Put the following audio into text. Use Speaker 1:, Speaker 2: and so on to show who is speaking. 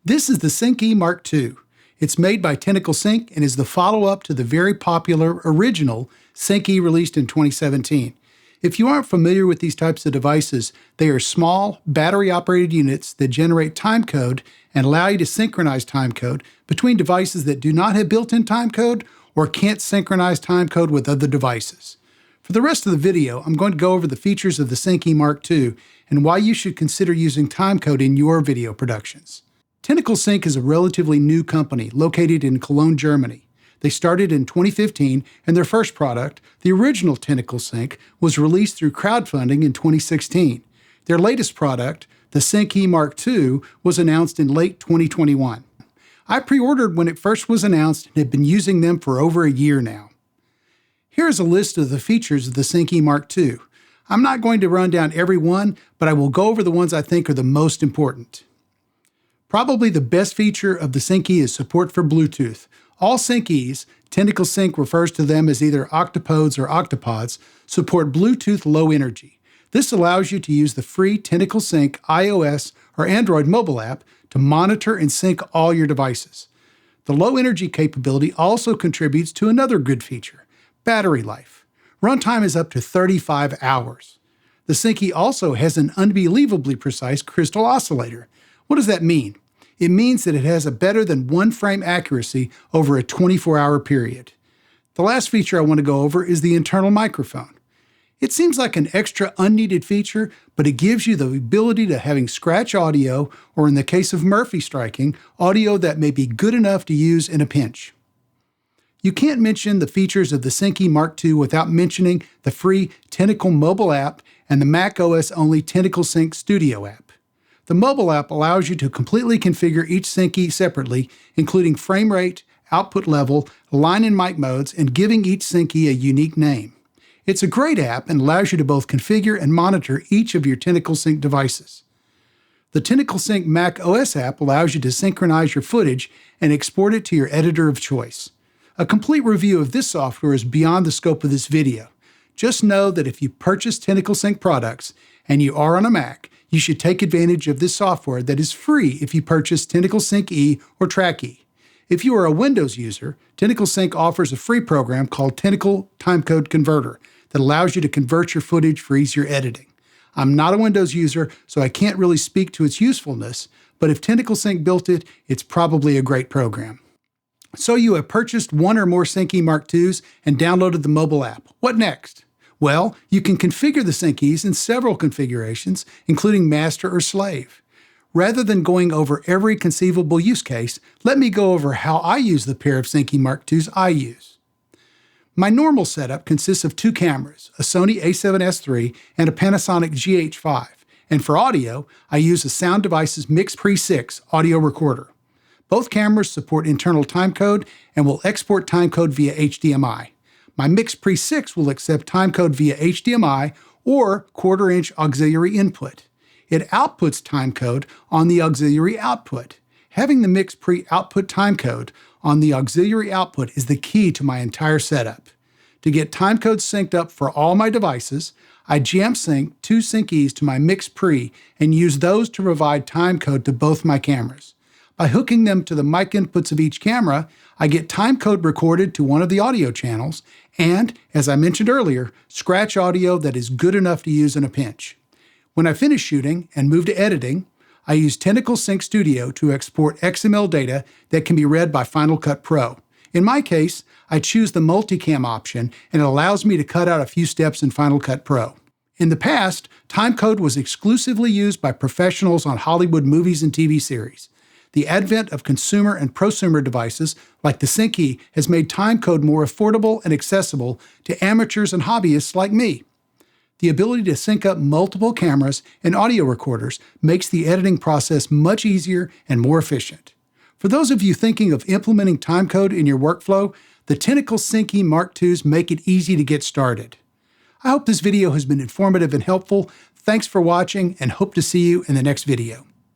Speaker 1: This is the Sync E Mark II. It's made by Tentacle Sync and is the follow-up to the very popular original Sync E released in 2017. If you aren't familiar with these types of devices, they are small, battery-operated units that generate timecode and allow you to synchronize timecode between devices that do not have built-in timecode or can't synchronize timecode with other devices. For the rest of the video, I'm going to go over the features of the Sync E Mark II and why you should consider using timecode in your video productions. Tentacle Sync is a relatively new company located in Cologne, Germany. They started in 2015, and their first product, the original Tentacle Sync, was released through crowdfunding in 2016. Their latest product, the Sync E Mark II, was announced in late 2021. I pre-ordered when it first was announced and have been using them for over a year now. Here is a list of the features of the Sync E Mark II. I'm not going to run down every one, but I will go over the ones I think are the most important. Probably the best feature of the Sync E is support for Bluetooth. All Sync Es, Tentacle Sync refers to them as either octopodes or octopods, support Bluetooth Low Energy. This allows you to use the free Tentacle Sync iOS or Android mobile app to monitor and sync all your devices. The low energy capability also contributes to another good feature, battery life. Runtime is up to 35 hours. The Sync E also has an unbelievably precise crystal oscillator. What does that mean? It means that it has a better than 1 frame accuracy over a 24-hour period. The last feature I want to go over is the internal microphone. It seems like an extra unneeded feature, but it gives you the ability to having scratch audio, or in the case of Murphy striking, audio that may be good enough to use in a pinch. You can't mention the features of the Sync E Mark II without mentioning the free Tentacle mobile app and the Mac OS-only Tentacle Sync Studio app. The mobile app allows you to completely configure each Sync E separately, including frame rate, output level, line and mic modes, and giving each Sync E a unique name. It's a great app and allows you to both configure and monitor each of your Tentacle Sync devices. The Tentacle Sync Mac OS app allows you to synchronize your footage and export it to your editor of choice. A complete review of this software is beyond the scope of this video. Just know that if you purchase Tentacle Sync products and you are on a Mac, you should take advantage of this software that is free if you purchase Tentacle Sync E or Track E. If you are a Windows user, Tentacle Sync offers a free program called Tentacle Timecode Converter that allows you to convert your footage for easier editing. I'm not a Windows user, so I can't really speak to its usefulness, but if Tentacle Sync built it, it's probably a great program. So you have purchased one or more Sync E Mark IIs and downloaded the mobile app. What next? Well, you can configure the Sync Es in several configurations, including master or slave. Rather than going over every conceivable use case, let me go over how I use the pair of Sync E Mark IIs I use. My normal setup consists of 2 cameras, a Sony a7S III and a Panasonic GH5, and for audio, I use a Sound Devices Mix Pre 6 audio recorder. Both cameras support internal timecode and will export timecode via HDMI. My Mix Pre 6 will accept timecode via HDMI or 1/4-inch auxiliary input. It outputs timecode on the auxiliary output. Having the Mix Pre output timecode on the auxiliary output is the key to my entire setup. To get timecode synced up for all my devices, I jam sync 2 Sync Es to my Mix Pre and use those to provide timecode to both my cameras. By hooking them to the mic inputs of each camera, I get timecode recorded to one of the audio channels and, as I mentioned earlier, scratch audio that is good enough to use in a pinch. When I finish shooting and move to editing, I use Tentacle Sync Studio to export XML data that can be read by Final Cut Pro. In my case, I choose the multicam option and it allows me to cut out a few steps in Final Cut Pro. In the past, timecode was exclusively used by professionals on Hollywood movies and TV series. The advent of consumer and prosumer devices like the Sync E has made timecode more affordable and accessible to amateurs and hobbyists like me. The ability to sync up multiple cameras and audio recorders makes the editing process much easier and more efficient. For those of you thinking of implementing timecode in your workflow, the Tentacle Sync E Mark IIs make it easy to get started. I hope this video has been informative and helpful. Thanks for watching and hope to see you in the next video.